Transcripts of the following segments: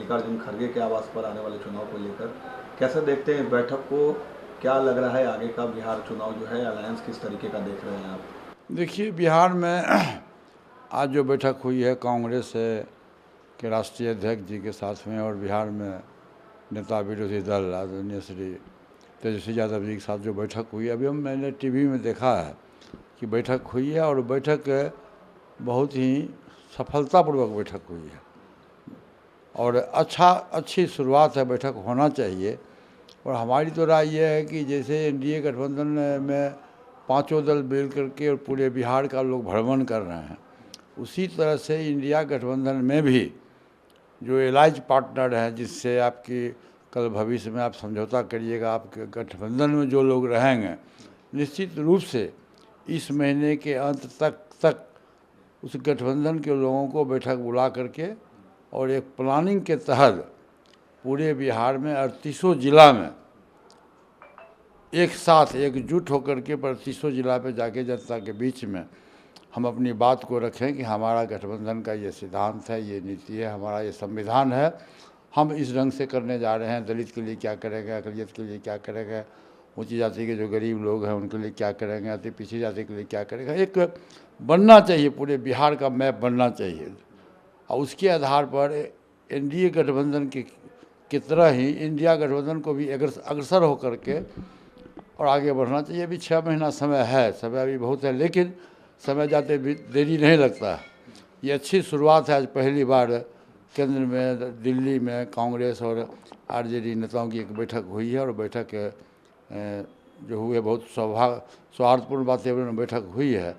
मल्लिकार्जुन खड़गे के आवास पर आने वाले चुनाव को लेकर कैसे देखते हैं बैठक को? क्या लग रहा है आगे का बिहार चुनाव जो है, अलायंस किस तरीके का देख रहे हैं आप? देखिए, बिहार में आज जो बैठक हुई है कांग्रेस के राष्ट्रीय अध्यक्ष जी के साथ में और बिहार में नेता विरोधी दल आदरणीय श्री तेजस्वी यादव जी के साथ जो बैठक हुई, अभी मैंने टीवी में देखा है कि बैठक हुई है और बैठक बहुत ही सफलतापूर्वक बैठक हुई है और अच्छी शुरुआत है, बैठक होना चाहिए। और हमारी तो राय ये है कि जैसे एनडीए गठबंधन में पांचों दल मिल करके और पूरे बिहार का लोग भ्रमण कर रहे हैं, उसी तरह से इंडिया गठबंधन में भी जो एलाइज पार्टनर हैं, जिससे आपकी कल भविष्य में आप समझौता करिएगा, आपके गठबंधन में जो लोग रहेंगे, निश्चित रूप से इस महीने के अंत तक उस गठबंधन के लोगों को बैठक बुला करके और एक प्लानिंग के तहत पूरे बिहार में 38 जिला में एक साथ एकजुट होकर के 38 जिला पे जाके जनता के बीच में हम अपनी बात को रखें कि हमारा गठबंधन का ये सिद्धांत है, ये नीति है, हमारा ये संविधान है, हम इस ढंग से करने जा रहे हैं। दलित के लिए क्या करेंगे, अक़लियत के लिए क्या करेंगे, ऊंची जाति के जो गरीब लोग हैं उनके लिए क्या करेंगे, अति पिछड़ी जाति के लिए क्या करेंगे, एक बनना चाहिए, पूरे बिहार का मैप बनना चाहिए। और उसके आधार पर एनडीए गठबंधन की तरह ही इंडिया गठबंधन को भी अग्रसर होकर के और आगे बढ़ना चाहिए। अभी 6 महीना समय है, समय अभी बहुत है, लेकिन समय जाते भी देरी नहीं लगता है। ये अच्छी शुरुआत है। आज पहली बार केंद्र में, दिल्ली में कांग्रेस और आरजेडी नेताओं की एक बैठक हुई है और बैठक जो हुई है बहुत सौहार्दपूर्ण वातावरण में बैठक हुई है।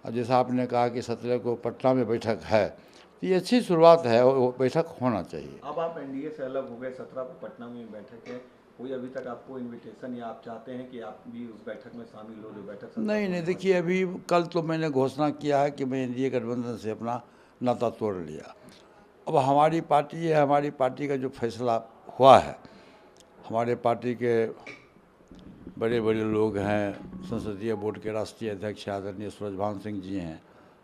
और जैसा आपने कहा कि 17 को पटना में बैठक है, तो ये अच्छी शुरुआत है और बैठक होना चाहिए। अब आप एनडीए से अलग हो गए, 17 को पटना में बैठक है, कोई अभी तक आपको इनविटेशन या आप चाहते हैं कि आप भी उस बैठक में शामिल हो जो बैठक? नहीं, देखिए, अभी कल तो मैंने घोषणा किया है कि मैं एनडीए गठबंधन से अपना नाता तोड़ लिया। अब हमारी पार्टी है, हमारी पार्टी का जो फैसला हुआ है, हमारे पार्टी के बड़े बड़े लोग हैं, संसदीय बोर्ड के राष्ट्रीय अध्यक्ष आदरणीय सूरजभान सिंह जी हैं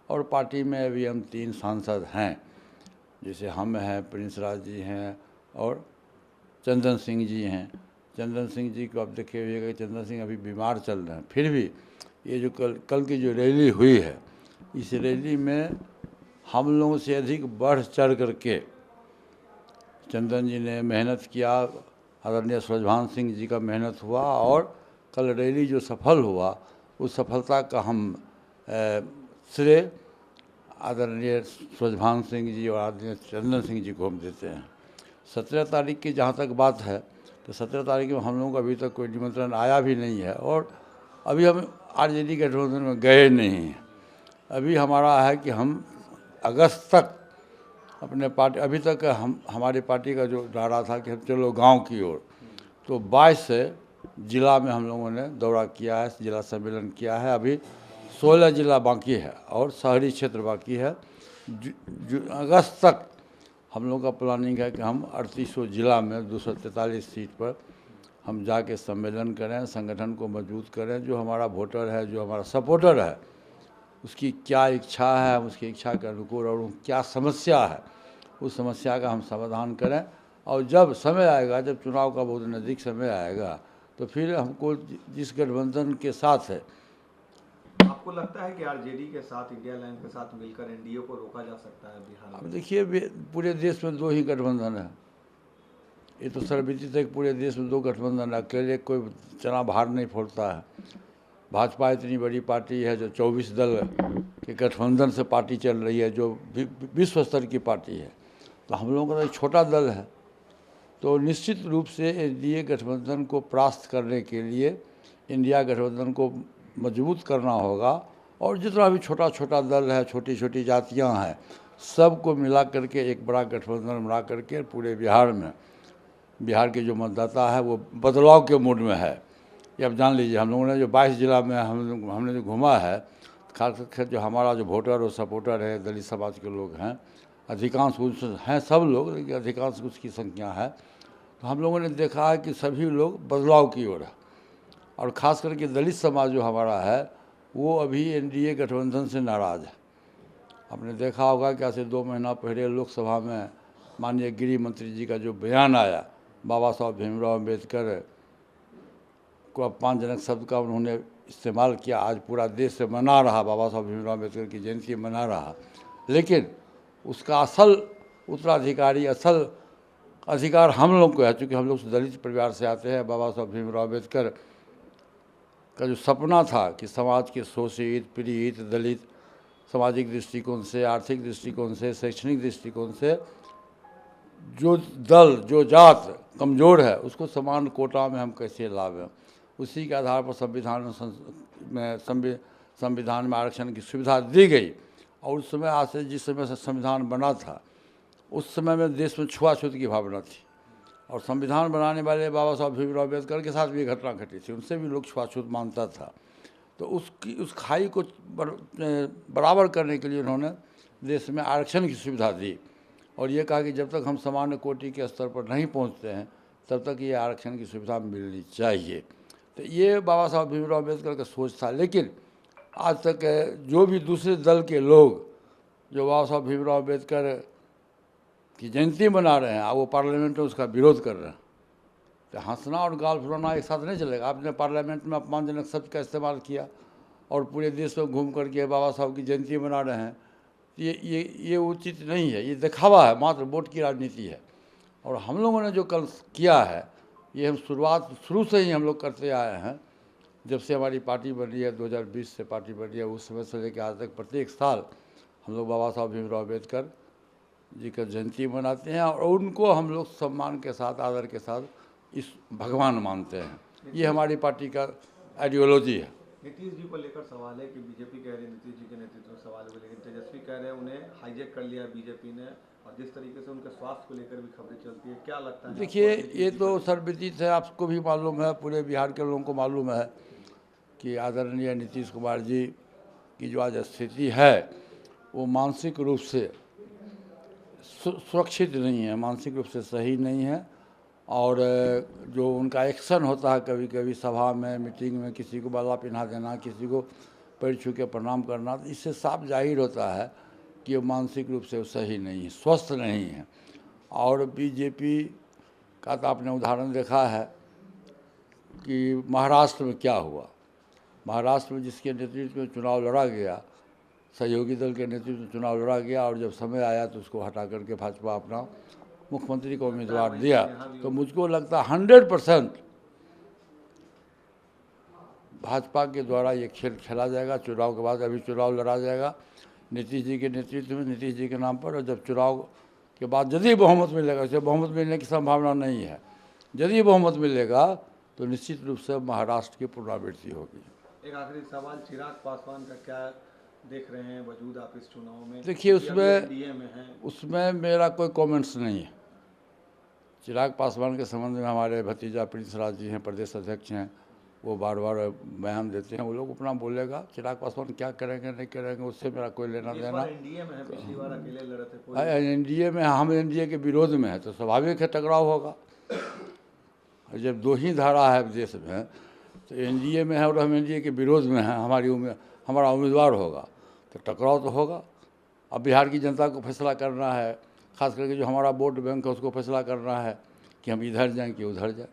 और पार्टी में अभी हम 3 सांसद हैं, जैसे हम हैं, प्रिंस राज जी हैं और चंदन सिंह जी हैं। चंदन सिंह जी को आप देखे हुए कि चंदन सिंह अभी बीमार चल रहे हैं, फिर भी ये जो कल की जो रैली हुई है, इस रैली में हम लोगों से अधिक बढ़ चढ़ करके चंदन जी ने मेहनत किया, आदरणीय सूरजभान सिंह जी का मेहनत हुआ और कल रैली जो सफल हुआ, उस सफलता का हम श्रेय आदरणीय सूरजभान सिंह जी और आदरणीय चंदन सिंह जी को हम देते हैं। 17 तारीख की जहाँ तक बात है, तो 17 तारीख में हम लोगों को अभी तक कोई निमंत्रण आया भी नहीं है और अभी हम आरजेडी गठबंधन में गए नहीं हैं। अभी हमारा है कि हम अगस्त तक अपने पार्टी, अभी तक हमारी पार्टी का जो नारा था कि हम चलो गांव की ओर, तो 22 जिला में हम लोगों ने दौरा किया है, जिला सम्मेलन किया है। अभी 16 जिला बाकी है और शहरी क्षेत्र बाकी है। अगस्त तक हम लोग का प्लानिंग है कि हम 38 जिला में 243 सीट पर हम जाके सम्मेलन करें, संगठन को मजबूत करें। जो हमारा वोटर है, जो हमारा सपोर्टर है, उसकी क्या इच्छा है, उसकी इच्छा के अनुकूल और क्या समस्या है, उस समस्या का हम समाधान करें। और जब समय आएगा, जब चुनाव का बहुत नज़दीक समय आएगा, तो फिर हमको जिस गठबंधन के साथ है, आपको लगता है कि आरजेडी के साथ, इंडिया अलायंस के साथ मिलकर एनडीए को रोका जा सकता है बिहार में? अब देखिए, पूरे देश में 2 ही गठबंधन है। ये तो सर्वविदित है कि पूरे देश में 2 गठबंधन है, अकेले कोई चना भार नहीं फोड़ता है। भाजपा इतनी बड़ी पार्टी है जो 24 दल के गठबंधन से पार्टी चल रही है, जो विश्व स्तर की पार्टी है। तो हम लोगों का एक छोटा दल है, तो निश्चित रूप से एनडीए गठबंधन को परास्त करने के लिए इंडिया गठबंधन को मजबूत करना होगा और जितना भी छोटा छोटा दल है, छोटी छोटी जातियां हैं, सबको मिला करके एक बड़ा गठबंधन बना करके पूरे बिहार में, बिहार के जो मतदाता है वो बदलाव के मूड में है। ये आप जान लीजिए, हम लोगों ने जो 22 जिला में हमने जो घूमा है, खासकर जो हमारा जो वोटर और सपोर्टर है, दलित समाज के लोग हैं, अधिकांश हैं, सब लोग, लेकिन अधिकांश उसकी संख्या है। तो हम लोगों ने देखा है कि सभी लोग बदलाव की ओर है और ख़ास करके दलित समाज जो हमारा है, वो अभी एनडीए गठबंधन से नाराज़ है। आपने देखा होगा कि ऐसे 2 महीना पहले लोकसभा में माननीय गृह मंत्री जी का जो बयान आया, बाबा साहब भीमराव अम्बेडकर को अपमानजनक शब्द का उन्होंने इस्तेमाल किया। आज पूरा देश से मना रहा, बाबा साहब भीमराव अम्बेडकर की जयंती मना रहा, लेकिन उसका असल उत्तराधिकारी, असल अधिकार हम लोग को है, चूँकि हम लोग दलित परिवार से आते हैं। बाबा साहब भीमराव अम्बेडकर का जो सपना था कि समाज के शोषित, पीड़ित, दलित, सामाजिक दृष्टिकोण से, आर्थिक दृष्टिकोण से, शैक्षणिक दृष्टिकोण से जो दल, जो जात कमज़ोर है, उसको समान कोटा में हम कैसे लावें, उसी के आधार पर संविधान में आरक्षण की सुविधा दी गई। और उस समय, आज से जिस समय से संविधान बना था, उस समय में देश में छुआछूत की भावना थी, और संविधान बनाने वाले बाबा साहब भीमराव अम्बेडकर के साथ भी घटना घटी थी, उनसे भी लोग छुआछूत मानता था। तो उस खाई को बराबर करने के लिए उन्होंने देश में आरक्षण की सुविधा दी, और ये कहा कि जब तक हम सामान्य कोटि के स्तर पर नहीं पहुंचते हैं, तब तक ये आरक्षण की सुविधा मिलनी चाहिए। तो ये बाबा साहब भीमराव अम्बेडकर का सोच था। लेकिन आज तक जो भी दूसरे दल के लोग जो बाबा साहब भीमराव अम्बेडकर की जयंती मना रहे हैं, वो पार्लियामेंट में उसका विरोध कर रहे हैं, तो हंसना और गाल फुलाना एक साथ नहीं चलेगा। आपने पार्लियामेंट में अपमानजनक शब्द का इस्तेमाल किया और पूरे देश में घूम करके बाबा साहब की जयंती मना रहे हैं, ये उचित नहीं है, ये दिखावा है, मात्र वोट की राजनीति है। और हम लोगों ने जो कल किया है, ये हम शुरू से ही हम लोग करते आए हैं। जब से हमारी पार्टी बनी है, 2020 से पार्टी बनी है, उस समय से लेकर आज तक प्रत्येक साल हम लोग बाबा साहब भीमराव अम्बेडकर जी का जयंती मनाते हैं, और उनको हम लोग सम्मान के साथ, आदर के साथ इस भगवान मानते हैं। ये हमारी पार्टी का आइडियोलॉजी है। नीतीश जी को लेकर सवाल है कि बीजेपी कह रही है, नीतीश जी के नेतृत्व में सवाल है, लेकिन तेजस्वी कह रहे हैं उन्हें हाईजैक कर लिया बीजेपी ने, और जिस तरीके से उनके स्वास्थ्य को लेकर भी खबरें चलती है, क्या लगता है? देखिए, ये तो सर्वविदित है, आपको भी मालूम है, पूरे बिहार के लोगों को मालूम है कि आदरणीय नीतीश कुमार जी की जो आज स्थिति है, वो मानसिक रूप से सुरक्षित नहीं है, मानसिक रूप से सही नहीं है। और जो उनका एक्शन होता है कभी कभी सभा में, मीटिंग में, किसी को माला पहना देना, किसी को पैर छू के प्रणाम करना, तो इससे साफ जाहिर होता है कि वो मानसिक रूप से सही नहीं है, स्वस्थ नहीं है। और बीजेपी का तो आपने उदाहरण देखा है कि महाराष्ट्र में क्या हुआ। महाराष्ट्र में जिसके नेतृत्व में चुनाव लड़ा गया, सहयोगी दल के नेतृत्व में चुनाव लड़ा गया, और जब समय आया तो उसको हटा करके भाजपा अपना मुख्यमंत्री को उम्मीदवार दिया। तो मुझको लगता है 100% भाजपा के द्वारा ये खेल खेला जाएगा। चुनाव के बाद अभी चुनाव लड़ा जाएगा नीतीश जी के नेतृत्व में, नीतीश जी के नाम पर, और जब चुनाव के बाद यदि बहुमत मिलेगा, उसे बहुमत मिलने की संभावना नहीं है, यदि बहुमत मिलेगा तो निश्चित रूप से महाराष्ट्र की पुनरावृत्ति होगी। एक आखिरी सवाल, चिराग पासवान का क्या देख रहे हैं वजूद आप इस चुनाव में? देखिए, उसमें मेरा कोई कमेंट्स नहीं है। चिराग पासवान के संबंध में हमारे भतीजा प्रिंस राज जी हैं, प्रदेश अध्यक्ष हैं, वो बार बार बयान देते हैं, वो लोग अपना बोलेगा। चिराग पासवान क्या करेंगे नहीं करेंगे, उससे मेरा कोई लेना देना। एनडीए में है, पिछली बार अकेले लड़े थे। एनडीए में हम एनडीए के विरोध में है, तो स्वाभाविक है टकराव होगा। जब दो ही धारा है देश में, तो एनडीए में है और हम एनडीए के विरोध में हैं, हमारा उम्मीदवार होगा, तो टकराव तो होगा। अब बिहार की जनता को फैसला करना है, खास करके जो हमारा वोट बैंक है उसको फैसला करना है कि हम इधर जाएं कि उधर जाएं।